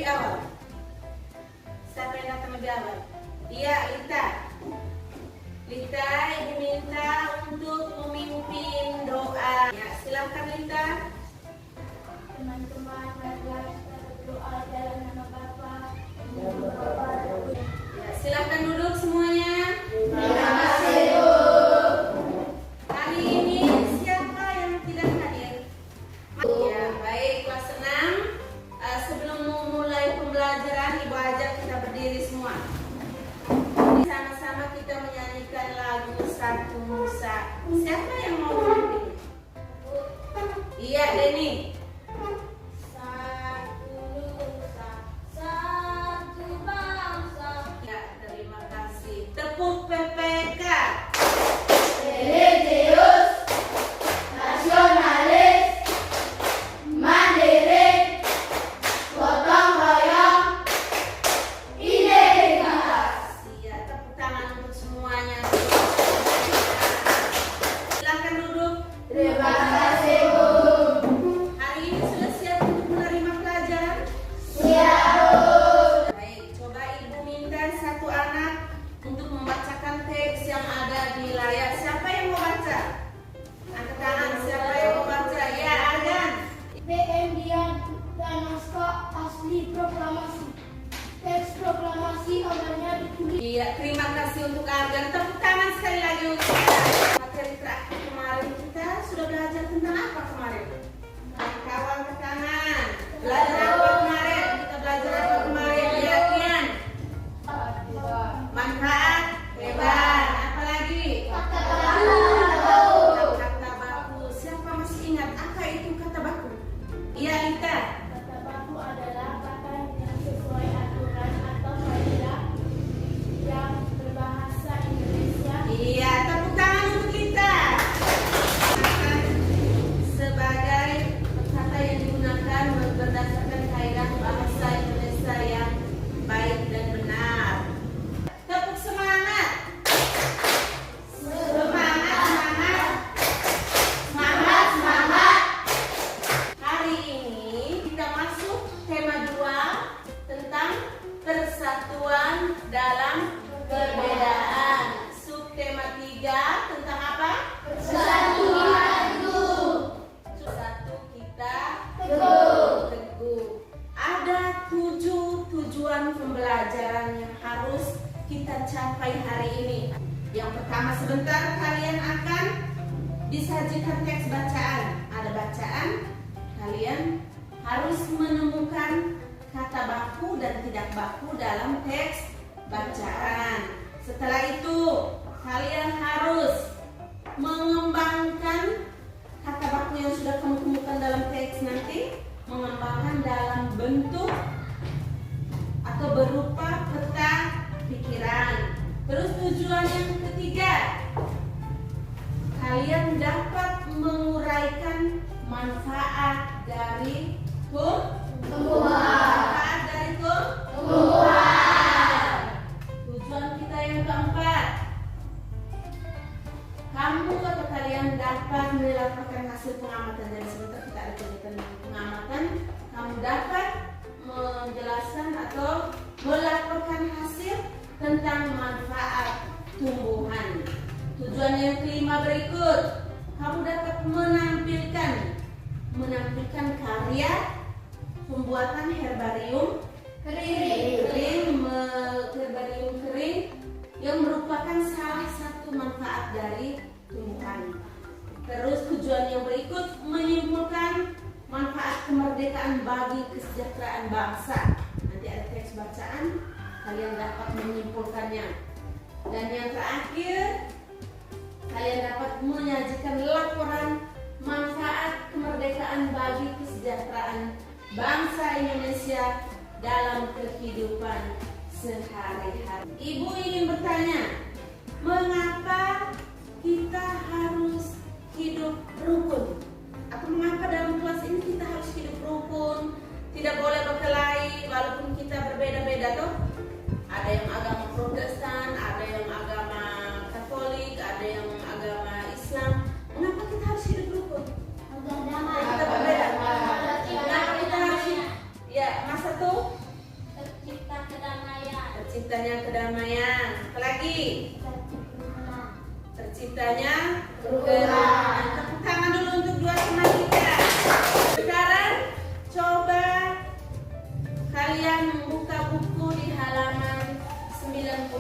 lebih awal? Siapa yang datang lebih awal? Iya, Lita. Lita, ibu minta untuk memimpin doa. Ya, silakan Lita. Teman-teman, marilah kita berdoa dalam nama Bapa. Ya, silakan duduk semuanya. Terima kasih, Bu. Hari ini siapa yang tidak hadir? Ya, baik, kelas 6. Sebelum memulai pembelajaran, Ibu ajak kita berdiri semua. Sama-sama kita menyanyikan lagu Satu Nusa. Siapa yang mau memimpin? Iya, Denny. Satu nusa, satu bangsa. Ya, terima kasih. Tepuk PPK. Religius, nasionalis, mandiri, gotong royong, integritas. Iya, tepuk tangan untuk semuanya. Silakan duduk. Terima kasih, Bu. Hari ini sudah siap untuk menerima pelajaran? Siap, Bu. Baik, coba Ibu minta satu anak untuk membacakan teks yang ada di layar. Siapa yang mau baca? Angkat tangan, siapa yang mau baca? Ya, Argan. PM Dian dan naskah asli proklamasi. Teks proklamasi awalnya ditulis. Iya, terima kasih untuk Argan. Tepuk tangan sekali lagi untuk kita. Materi terakhir kemarin kita sudah belajar tentang apa kemarin? Kawan ke tangan. Belajar apa kemarin? Kita belajar apa kemarin? Ya, Kian. Manfaat, hebat. Apa lagi? Kata baku. Siapa masih ingat apa itu kata baku? Iya, Lita. Kata baku adalah kata yang sesuai aturan atau kaidah yang berbahasa Indonesia. Iya, tepuk tangan untuk Lita. Sebagai kata yang digunakan berdasarkan kaidah bahasa Indonesia yang baik dan benar. Tepuk semangat. Semangat. Hari ini kita masuk tema 2 tentang persatuan dalam perbedaan. Subtema 3 tentang apa? Satu kita teguh. Ada 7 tujuan pembelajaran yang harus kita capai hari ini. Yang pertama, sebentar kalian akan disajikan teks bacaan. Ada bacaan, kalian harus menemukan kata baku dan tidak baku dalam teks bacaan. Setelah itu, kalian harus mengembangkan kata baku yang sudah kamu temukan dalam teks nanti, mengembangkan dalam bentuk atau berupa peta pikiran. Terus tujuan yang ketiga, kalian dapat menguraikan manfaat dari manfaat dari tujuan kita yang keempat, kamu atau kalian dapat melaporkan hasil pengamatan. Dari sebentar kita ada kegiatan pengamatan, kamu dapat menjelaskan atau melaporkan hasil tentang manfaat tumbuhan. Tujuan yang kelima berikut, kamu dapat menampilkan karya pembuatan herbarium kering yang merupakan salah satu manfaat dari tumbuhan. Terus tujuan yang berikut, menyimpulkan manfaat kemerdekaan bagi kesejahteraan bangsa. Nanti ada teks bacaan, kalian dapat menyimpulkannya. Dan yang terakhir, kalian dapat menyajikan laporan manfaat kemerdekaan bagi kesejahteraan bangsa Indonesia dalam kehidupan sehari-hari. Ibu ingin bertanya, mengapa kita harus hidup rukun? Atau mengapa dalam kelas ini kita harus hidup rukun? Tidak boleh berkelahi walaupun kita berbeda-beda toh? Ada yang agama Protestan, ada yang agama Katolik, ada yang agama Islam. Mengapa kita harus hidup rukun? Kita berbeda. Kenapa kita harus hidup? Ya, masa tuh terciptanya kedamaian. Apalagi? Terciptanya kerukunan. Tepuk tangan dulu untuk dua teman kita. Sekarang coba kalian membuka buku di halaman 99.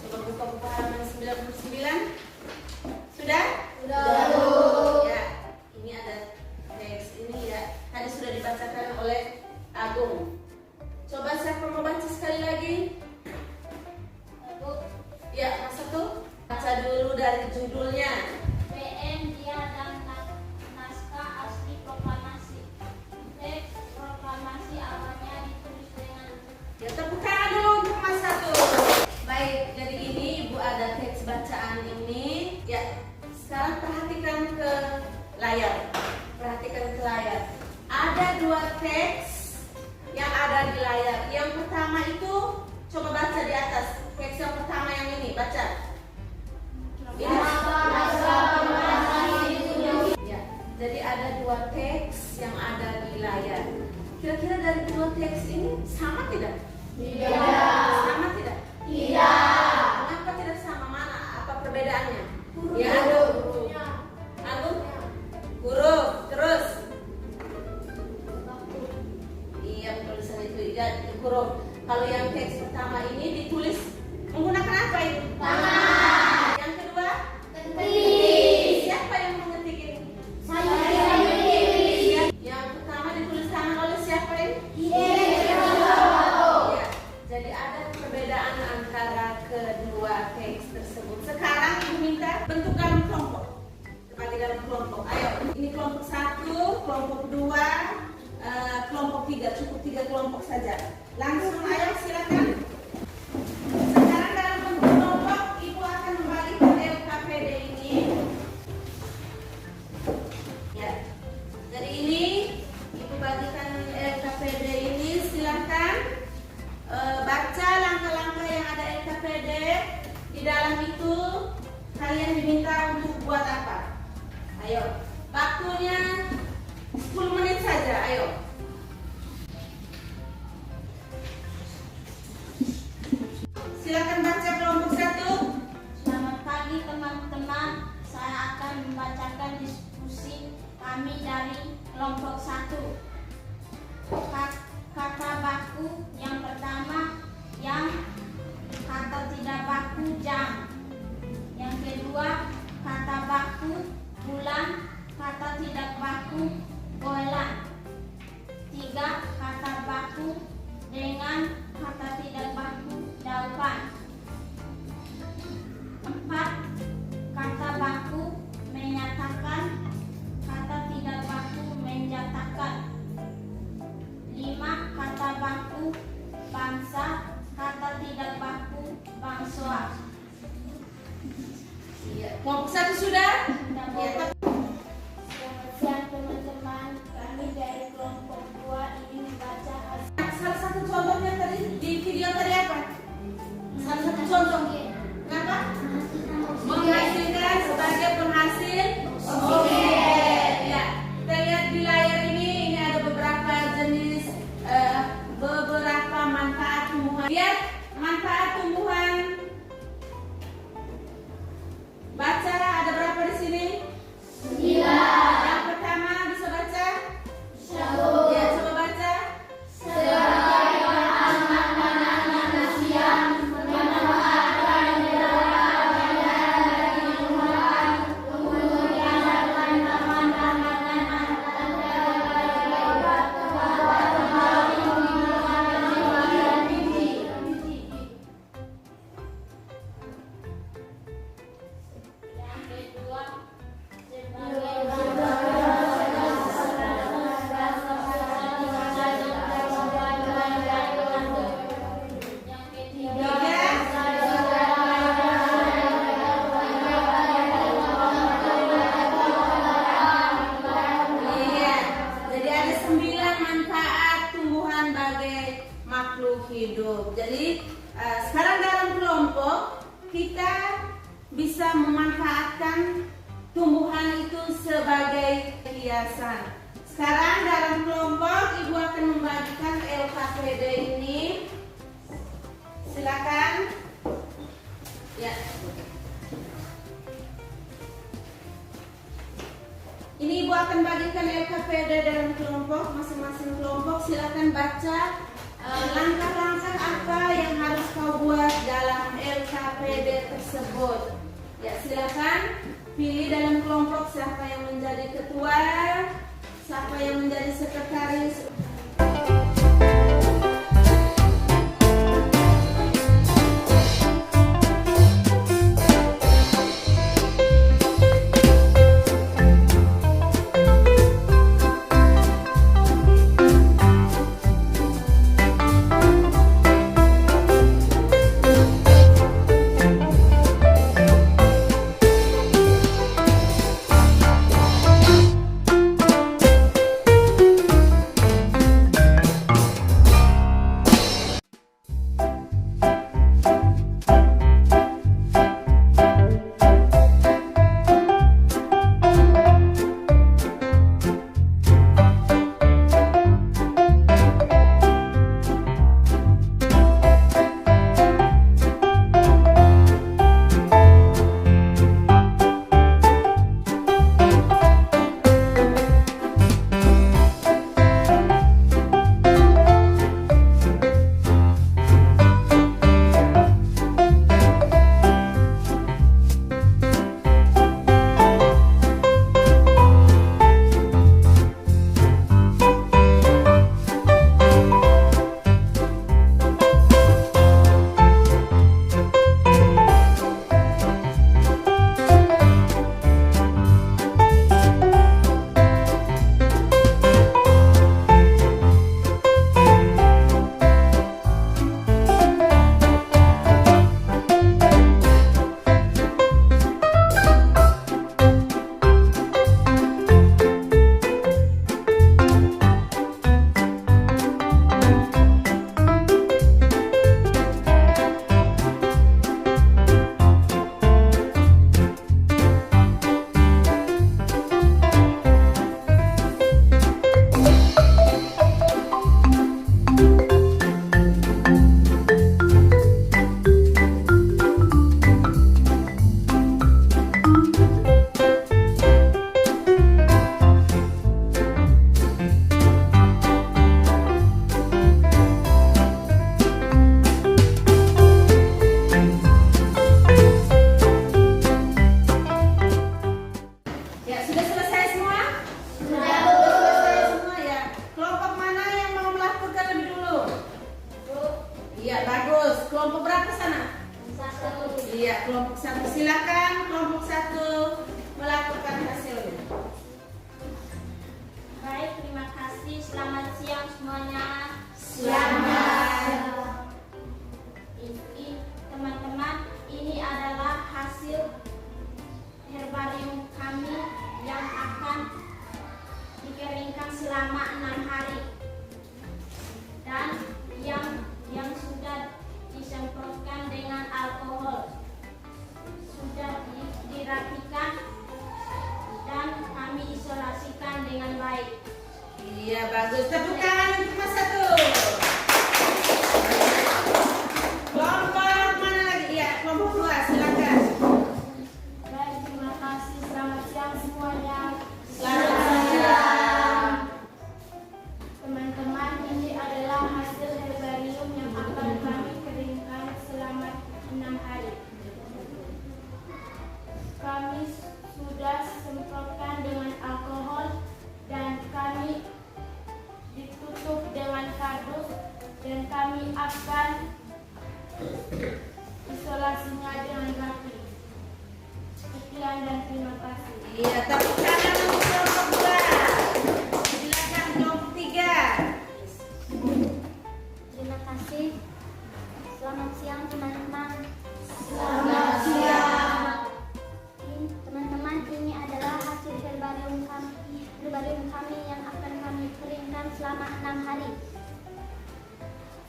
Coba buka buku halaman 99. Sudah? Sudah. Ya, ini ada teks ini ya. Tadi sudah dibacakan oleh Agung. Coba siapa mau baca sekali lagi? Ya, masa tuh? Baca dulu dari judulnya. PM Dia dan Naskah Asli Proklamasi. Teks proklamasi awalnya ditulis dengan Ya, tepuk tangan dulu untuk Mas Satu. Baik, jadi ini Ibu ada teks bacaan ini. Ya, sekarang perhatikan ke layar. Perhatikan ke layar. Ada dua teks yang ada di layar. Yang pertama itu coba baca di atas. Teks yang pertama yang ini, baca. Ini. Ya, jadi ada dua teks yang ada di layar. Kira-kira dari dua teks ini sama tidak? Tidak. Sama tidak? Tidak. Kenapa tidak sama? Mana? Apa perbedaannya? Huruf. Ya, Agung. Huruf. Terus? Iya, tulisan itu ya, huruf. Kalau yang teks pertama ini ditulis menggunakan apa ini? Tangan. Yang kedua? Ketik. Siapa yang mengetik ini? Saya. Yang pertama ditulis tangan oleh siapa ini? Ya, jadi ada perbedaan antara kedua teks tersebut. Sekarang Ibu minta bentuk dalam kelompok. Bagi dalam kelompok. Ayo, ini kelompok 1, kelompok 2, kelompok 3. Cukup 3 kelompok saja. Langsung ayo silakan. Sekarang dalam bentuk kelompok Ibu akan membagikan LKPD ini. Ya. Jadi ini Ibu bagikan LKPD ini, silakan baca langkah-langkah yang ada LKPD. Di dalam itu kalian diminta untuk buat apa? Ayo, waktunya 10 menit saja, ayo. Silakan baca kelompok 1. Selamat pagi teman-teman. Saya akan membacakan diskusi kami dari kelompok 1. Kata baku yang pertama yang kata tidak baku jam. Yang kedua kata baku bulan, kata tidak baku goelan. 3 kata baku dengan, kata tidak baku daupan. 4 kata baku menyatakan, kata tidak baku menjatakan. 5 kata baku bangsa, kata tidak baku bangsa. Iya. Kelompok 1 sudah? Ya, Selamat siang teman-teman. Kami dari kelompok 2 ingin membaca hasil. salah satu contohnya tadi di video tadi apa? Salah satu contoh. Kenapa? Menghasilkan sebagai penghasil oksigen. Ya, kita lihat di layar ini ada beberapa jenis beberapa manfaat tumbuhan. Lihat manfaat tumbuhan. Baca, ada berapa di sini? 9. Yang pertama bisa baca? Ya, coba baca. Sebagai bahan makanan manusia, memanfaatkan beberapa dari tumbuhan, kemudian dapat makanan yang kedua sebagai yang ketiga Iya, jadi ada 9 manfaat tumbuhan bagi makhluk hidup. Jadi sekarang dalam kelompok kita bisa memanfaatkan tumbuhan itu sebagai hiasan. Sekarang dalam kelompok Ibu akan membagikan LKPD ini. Silakan. Ya. Ini Ibu akan bagikan LKPD dalam kelompok, masing-masing kelompok. Silakan baca langkah-langkah apa yang harus kau buat dalam LKPD tersebut. Ya, silakan pilih dalam kelompok siapa yang menjadi ketua, siapa yang menjadi sekretaris. Kelompok berapa sana? 1. Iya, kelompok 1. Silakan kelompok 1 melakukan hasilnya. Baik, terima kasih. Selamat siang semuanya. Selamat. Teman-teman, ini adalah hasil herbarium kami yang akan dikeringkan selama 6 hari dan yang sudah disemprotkan dengan alkohol, sudah dirapikan dan kami isolasikan dengan baik. Iya, bagus. Tepuk tangan untuk Mas 1. Kelompok mana lagi? Iya, kelompok 2, silakan. Baik, terima kasih. Selamat siang semuanya. Selamat siang. Teman-teman, ini adalah hasil herbarium yang akan kami keringkan selama 6 hari. Kami sudah semprotkan dengan alkohol dan kami ditutup dengan kardus dan kami akan isolasinya dengan rapi. Sekian dan terima kasih. Iya, tepuk tangan untuk kelompok 2. Silakan kelompok 3. Terima kasih. Selamat siang teman-teman. Selamat siang. Teman-teman, ini adalah hasil herbarium kami yang akan kami keringkan selama 6 hari.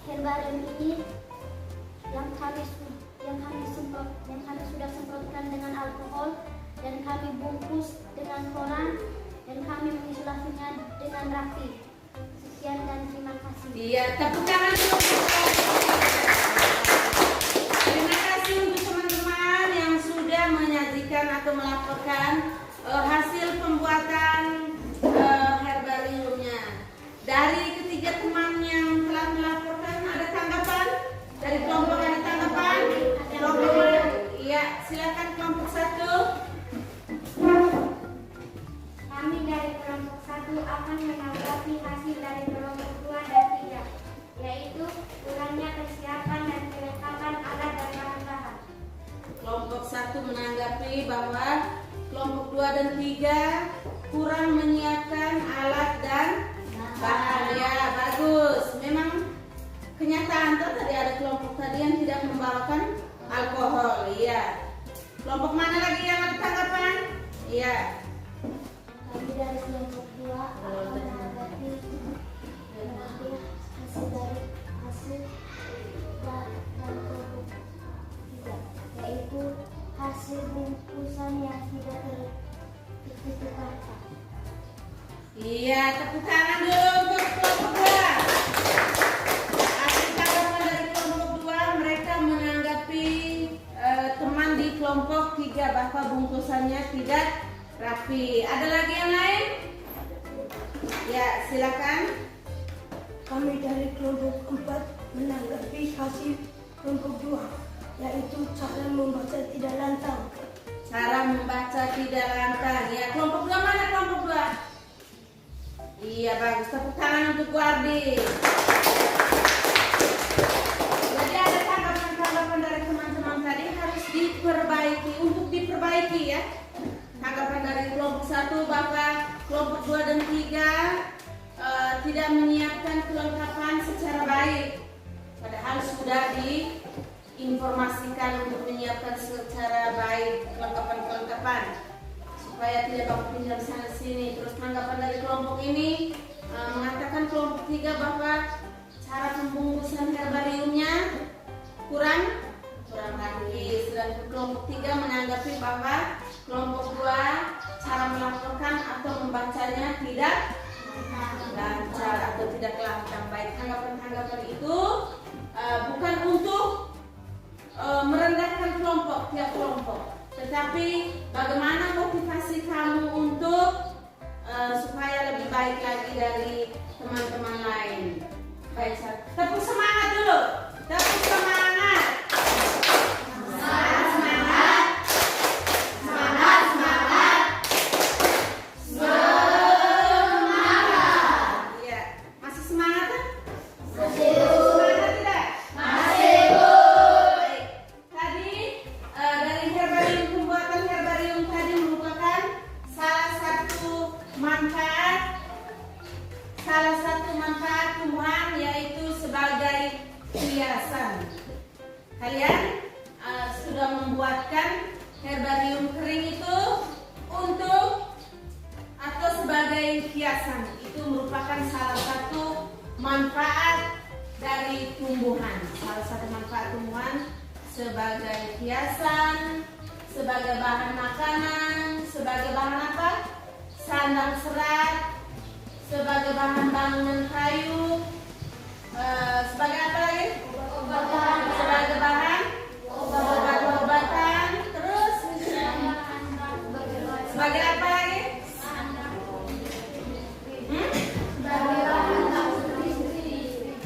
Herbarium ini yang kami sudah semprotkan dengan alkohol dan kami bungkus dengan koran dan kami mengisolasinya dengan dengan rapi. Sekian dan terima kasih. Iya, tepuk tangan dulu. Terima kasih untuk teman-teman yang sudah menyajikan atau melaporkan hasil pembuatan herbariumnya. Dari ketiga teman yang telah melaporkan, ada tanggapan? Dari kelompok ada tanggapan? Kelompok mana? Iya, silakan kelompok 1. Kami dari kelompok 1 akan menanggapi hasil dari kelompok 2 dan 3, yaitu kurangnya kesiapan dan kelengkapan alat dan bahan-bahan. Kelompok 1 menanggapi bahwa kelompok 2 dan 3 kurang menyiapkan alat dan bahan. Ya, bagus. Memang kenyataan tadi ada kelompok tadi yang tidak membawakan alkohol. Iya. Kelompok mana lagi yang ada tanggapan? Iya. Kami dari kelompok 2 akan menanggapi hasil dari kelompok 3, yaitu hasil bungkusan yang tidak tertutup rata. Iya, tepuk tangan dulu untuk kelompok 2. Hasil tanggapan dari kelompok 2, mereka menanggapi teman di kelompok 3 bahwa bungkusannya tidak rapi. Ada lagi yang lain? Ya, silakan. Kami dari kelompok 4 menanggapi hasil kelompok 2, yaitu cara membaca tidak lantang. Cara membaca tidak lantang. Ya, kelompok 2 mana kelompok 2? Iya, bagus. Tepuk tangan untuk Guardi. Jadi ada tanggapan-tanggapan dari teman-teman tadi harus diperbaiki, untuk diperbaiki ya. Tanggapan dari kelompok 1 bahwa kelompok 2 dan 3 tidak menyiapkan kelengkapan secara baik. Padahal sudah diinformasikan untuk menyiapkan secara baik kelengkapan-kelengkapan supaya tidak baku pinjam sana sini. Terus tanggapan dari kelompok ini mengatakan kelompok 3 bahwa cara pembungkusan herbariumnya kurang rapi. Sedangkan kelompok 3 menanggapi bahwa kelompok 2 cara melaporkan atau membacanya tidak lancar atau tidak lantang. Baik, tanggapan-tanggapan itu bukan untuk merendahkan kelompok, tiap kelompok, tetapi bagaimana motivasi kamu untuk supaya lebih baik lagi dari teman-teman lain. Baik, tepuk semangat dulu. Tepuk semangat. Salah satu manfaat tumbuhan yaitu sebagai hiasan. Kalian sudah membuatkan herbarium kering itu untuk atau sebagai hiasan. Itu merupakan salah satu manfaat dari tumbuhan. Salah satu manfaat tumbuhan sebagai hiasan, sebagai bahan makanan, sebagai bahan apa? Sandang serat, sebagai bahan bangunan kayu, sebagai apa lagi? Sebagai bahan obat-obatan, terus sebagai apa lagi?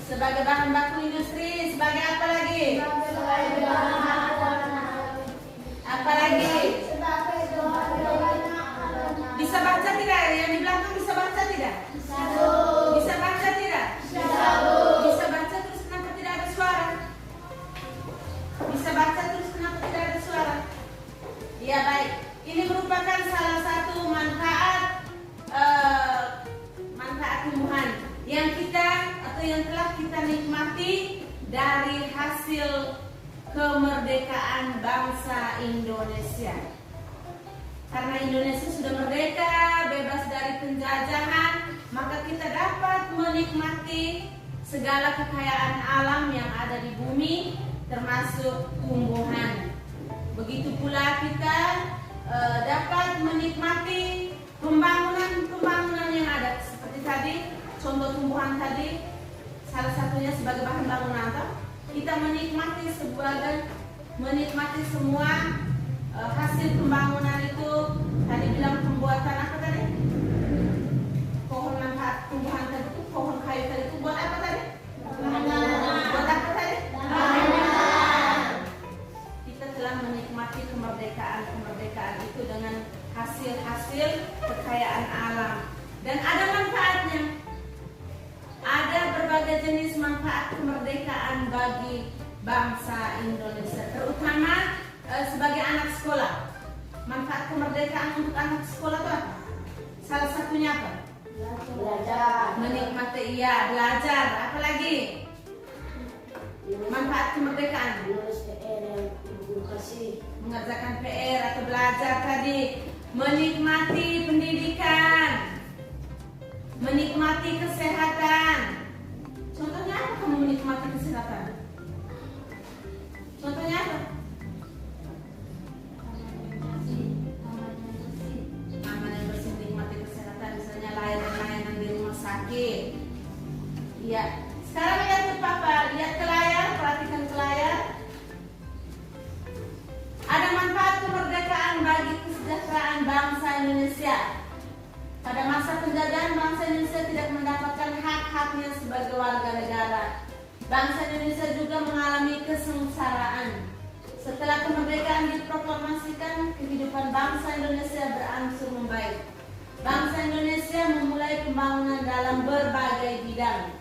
Sebagai bahan baku industri, sebagai apa lagi? Apa lagi? Bisa baca tidak? Yang di belakang bisa baca tidak? Bisa baca tidak? Bisa baca, terus kenapa tidak ada suara? Bisa baca terus kenapa tidak ada suara? Ya, baik. Ini merupakan salah satu manfaat tumbuhan yang kita atau yang telah kita nikmati dari hasil kemerdekaan bangsa Indonesia. Karena Indonesia sudah merdeka, bebas dari penjajahan, maka kita dapat menikmati segala kekayaan alam yang ada di bumi, termasuk tumbuhan. Begitu pula kita dapat menikmati pembangunan yang ada. Seperti tadi sebagai bahan bangunan toh. Kita menikmati semua hasil pembangunan itu. Tadi bilang pembuatan apa tadi? Pohon manfaat tumbuhan tadi itu, pohon kayu tadi itu buat apa tadi? Buat apa tadi? Kita telah menikmati kemerdekaan itu dengan hasil-hasil kekayaan alam. Dan ada manfaatnya. Ada berbagai jenis manfaat kemerdekaan bagi bangsa Indonesia, terutama sebagai anak sekolah. Manfaat kemerdekaan untuk anak sekolah itu apa? Salah satunya apa? Belajar. Menikmati, belajar. Apalagi? Manfaat kemerdekaan. Menulis PR yang ibu kasih. Mengerjakan PR atau belajar tadi. Menikmati pendidikan. Menikmati kesehatan. Contohnya apa kamu menikmati kesehatan? Contohnya apa? Aman yang bersih, menikmati kesehatan, misalnya layanan-layanan di rumah sakit. Iya. Sekarang lihat ke Papa, lihat ke layar, perhatikan ke layar. Ada manfaat kemerdekaan bagi kesejahteraan bangsa Indonesia. Pada masa penjajahan, bangsa Indonesia tidak mendapatkan hak-haknya sebagai warga negara. Bangsa Indonesia juga mengalami kesengsaraan. Setelah kemerdekaan diproklamasikan, kehidupan bangsa Indonesia berangsur membaik. Bangsa Indonesia memulai pembangunan dalam berbagai bidang.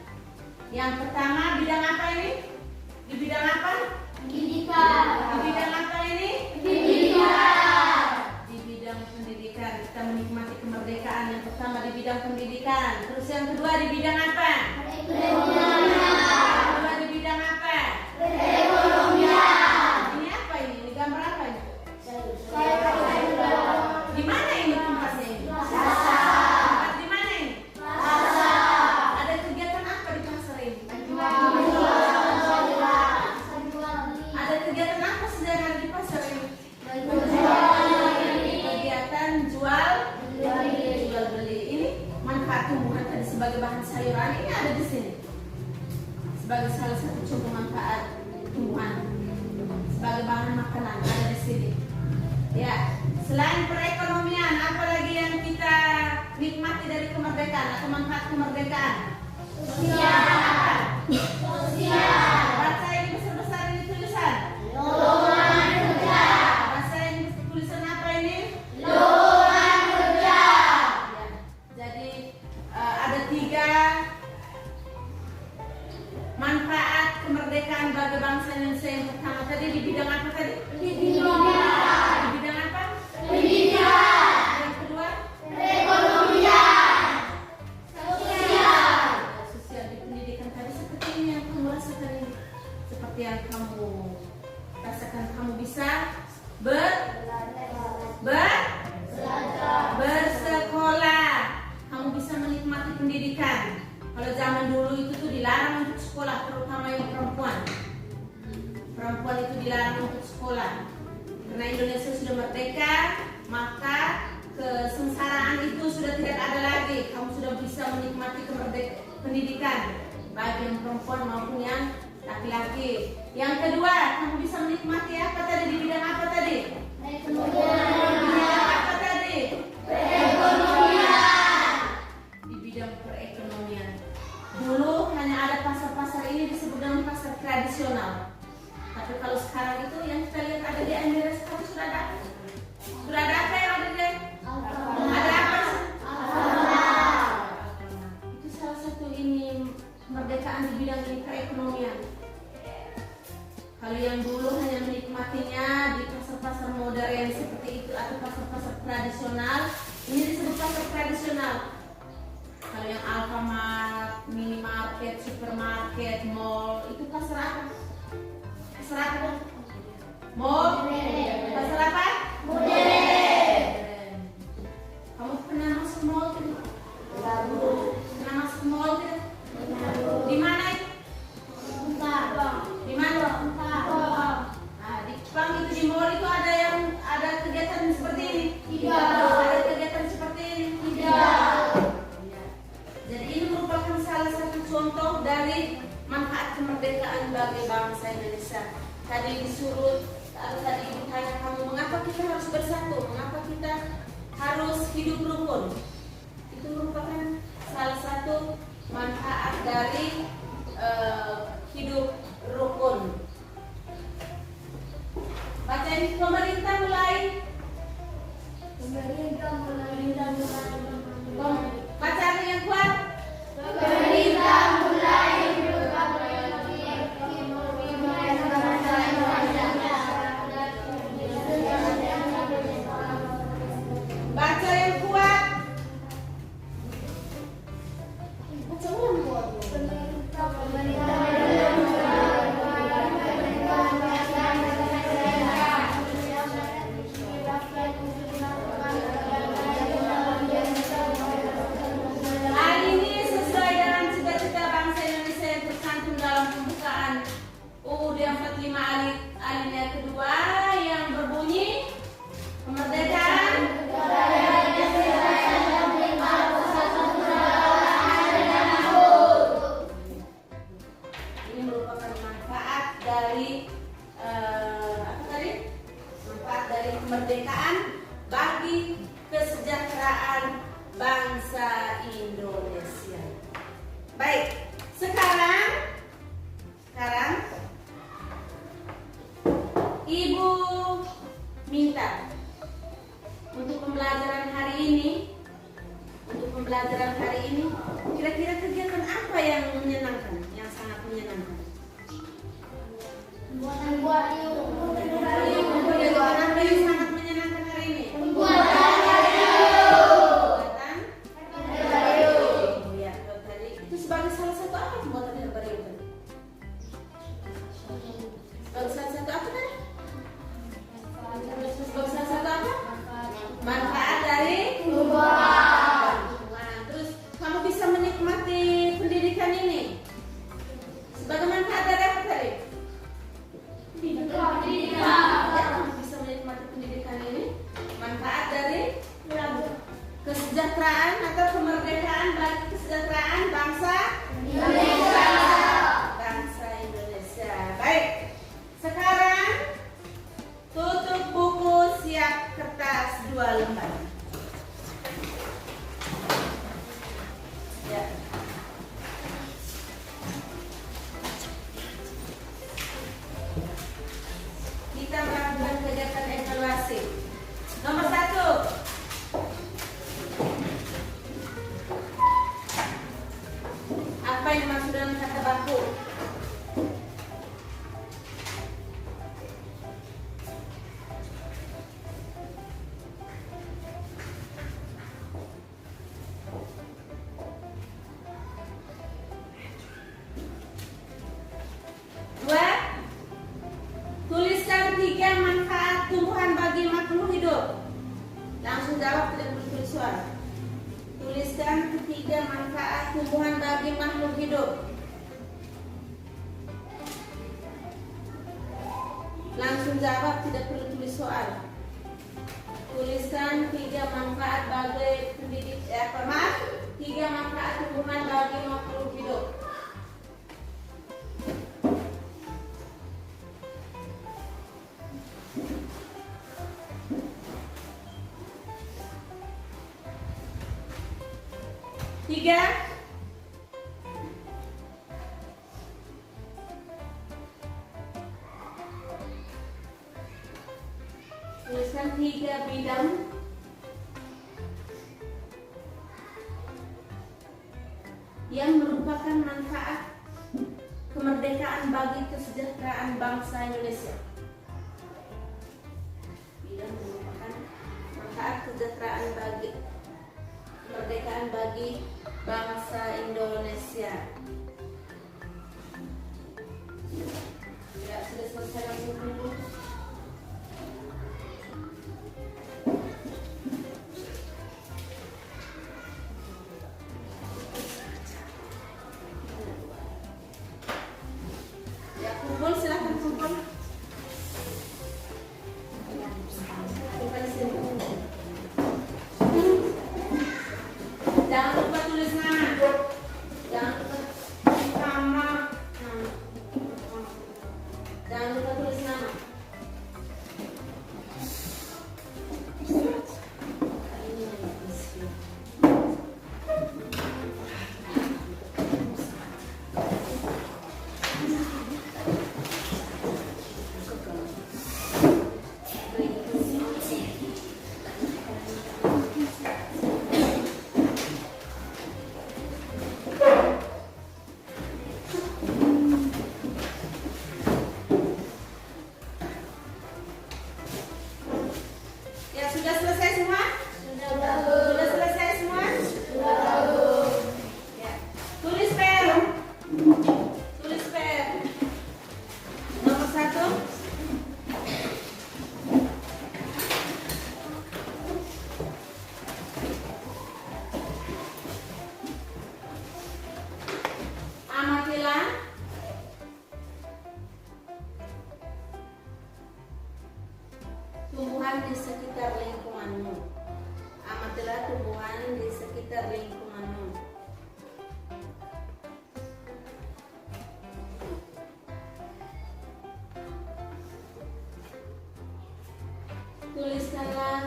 Yang pertama, bidang apa ini? Di bidang apa? Pendidikan. Di bidang apa ini? Pendidikan. Di bidang pendidikan. Kita menikmati kemerdekaan. Yang pertama di bidang pendidikan. Terus yang kedua di bidang apa? Perekonomian. Yang kedua di bidang apa? Perekonomian. Ini apa ini? Ini gambar apa ini? Saya Di mana ini tempatnya ini? Tempat di mana ini? Ada kegiatan apa di pasar ini? Ada kegiatan apa sedang di pasar ini? Kegiatan jual beli. Ini manfaat tumbuhan tadi sebagai bahan sayuran ini ada di sini. Sebagai salah satu contoh manfaat tumbuhan sebagai bahan makanan ada di sini. Ya, selain perekonomian, apa lagi yang kita nikmati dari kemerdekaan atau manfaat kemerdekaan? Sosial. Baca ini besar-besar ini tulisan. Lowongan kerja. Baca ini tulisan apa ini? Lowongan kerja. Ya, jadi ada 3 manfaat kemerdekaan bagi bangsa Indonesia. Yang pertama tadi di bidang apa tadi? Pendidikan. Di bidang apa? Pendidikan. Yang kedua? Perekonomian. Sosial. Sosial di pendidikan tadi seperti ini yang kamu rasakan ini. Seperti yang kamu rasakan, kamu bisa bersekolah. Kamu bisa menikmati pendidikan. Kalau zaman dulu itu tuh dilarang untuk sekolah, terutama yang perempuan. Perempuan itu dilarang untuk sekolah. Karena Indonesia sudah merdeka, maka kesengsaraan itu sudah tidak ada lagi. Kamu sudah bisa menikmati pendidikan, baik yang perempuan maupun yang laki-laki. Yang kedua, kamu bisa menikmati apa tadi? Di bidang apa tadi? Di bidang apa tadi? Di bidang perekonomian. Dulu hanya ada pasar-pasar ini disebut dengan pasar tradisional. Tapi kalau sekarang itu yang kita lihat ada di Amerika sekarang sudah ada. Sudah ada apa yang ada di? Ada apa? Itu salah satu ini kemerdekaan di bidang ini perekonomian. Kalau yang dulu hanya menikmatinya di pasar-pasar modern seperti itu atau pasar-pasar tradisional, ini disebut pasar tradisional. Kalau yang Alfamart, minimarket, supermarket, mall, itu pasar apa? Pasar apa? sebagai bangsa Indonesia. Tadi disuruh, tadi ibu tanya kamu, mengapa kita harus bersatu? Mengapa kita harus hidup rukun? Itu merupakan salah satu manfaat dari hidup rukun. Bacain pemerintah mulai. Baca yang kuat. Pemerintah mulai Baca yang kuat. Baca ulang kuat. Hari ini sesuai dengan cita-cita bangsa Indonesia yang tercantum dalam pembukaan UUD 45 alinea kedua yang berbunyi kemerdekaan. Ini merupakan manfaat dari apa tadi? Manfaat dari kemerdekaan bagi kesejahteraan bangsa Indonesia. Baik, sekarang Ibu minta untuk pembelajaran hari ini, kira-kira kegiatan apa yang menyenangkan, yang sangat menyenangkan? Kegiatan apa yang sangat menyenangkan hari ini? Pembuatan? Ya, tadi itu sebagai salah satu apa pembuatan herbarium tadi? Sebagai salah satu apa tadi? Sebagai salah satu apa? Manfaat dari tumbuhan. Terus kamu bisa menikmati pendidikan ini sebagai manfaat dari apa tadi? Pendidikan. Ya, kamu bisa menikmati pendidikan ini manfaat dari kesejahteraan atau kemerdekaan bagi kesejahteraan bangsa Indonesia. Bangsa Indonesia. Baik. Sekarang tutup buku, siap kertas 2 lembar. Ya. Kita melakukan kegiatan evaluasi. Nomor 1. Apa yang dimaksud dengan kata baku? Dua, tuliskan 3 manfaat tumbuhan bagi makhluk hidup. Langsung jawab, tidak perlu tulis suara. Tuliskan 3 manfaat tumbuhan bagi makhluk hidup. Langsung jawab, tidak perlu tulis soal. Tuliskan 3 manfaat bagi pendidik, 3 manfaat tumbuhan bagi makhluk hidup. Tuliskan 3 bidang yang merupakan manfaat kemerdekaan bagi kesejahteraan bangsa Indonesia. Bidang merupakan manfaat kesejahteraan bagi kemerdekaan bagi bangsa Indonesia. Ya, sudah selesai langsung kumpul. Ya, kumpul, silakan kumpul. Jangan lupa tulis nama. Jangan lupa nama.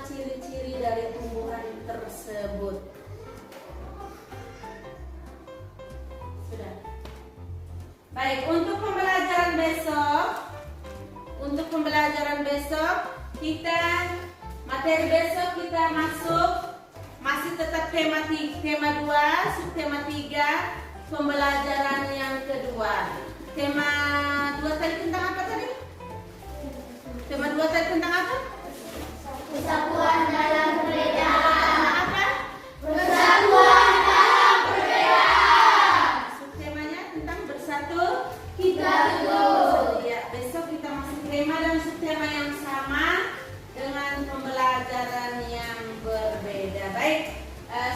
ciri-ciri dari tumbuhan tersebut? Sudah. Baik, untuk pembelajaran besok, materi besok kita masuk masih tetap tema 2, subtema 3, pembelajaran yang kedua. Tema 2 tadi tentang apa tadi? Tema 2 tadi tentang apa? Persatuan dalam perbedaan. Apa? Persatuan dalam perbedaan. Subtemanya tentang bersatu kita teguh. Ya, besok kita masuk tema dan subtema yang sama dengan pembelajaran yang berbeda. Baik,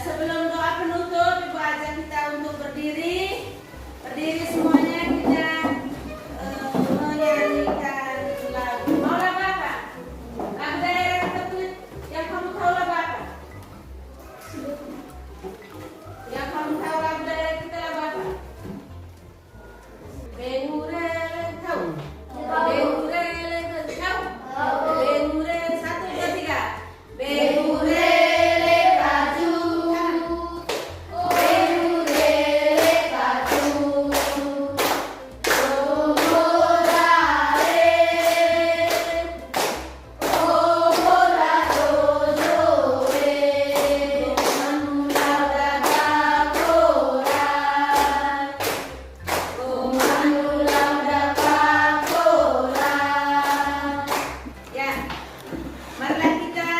sebelum doa penutup, Ibu ajak kita untuk berdiri. Berdiri semuanya, kita menyanyikan lagu. Mau lagu apa? Lagu daerah kita punya, yang kamu tahu lagu apa? Yang kamu tahu lagu daerah kita lagu apa? Bengurele tahu? Bengurele tahu? Bengurele 1, 2, 3. Bengurele kaju. Bengurele kaju. Omorare. Omora dojoe. Manulada bakora. Ya, marilah kita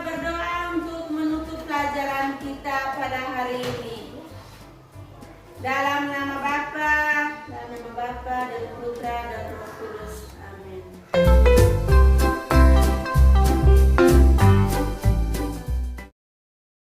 berdoa untuk menutup pelajaran kita pada hari ini. Dalam nama Bapa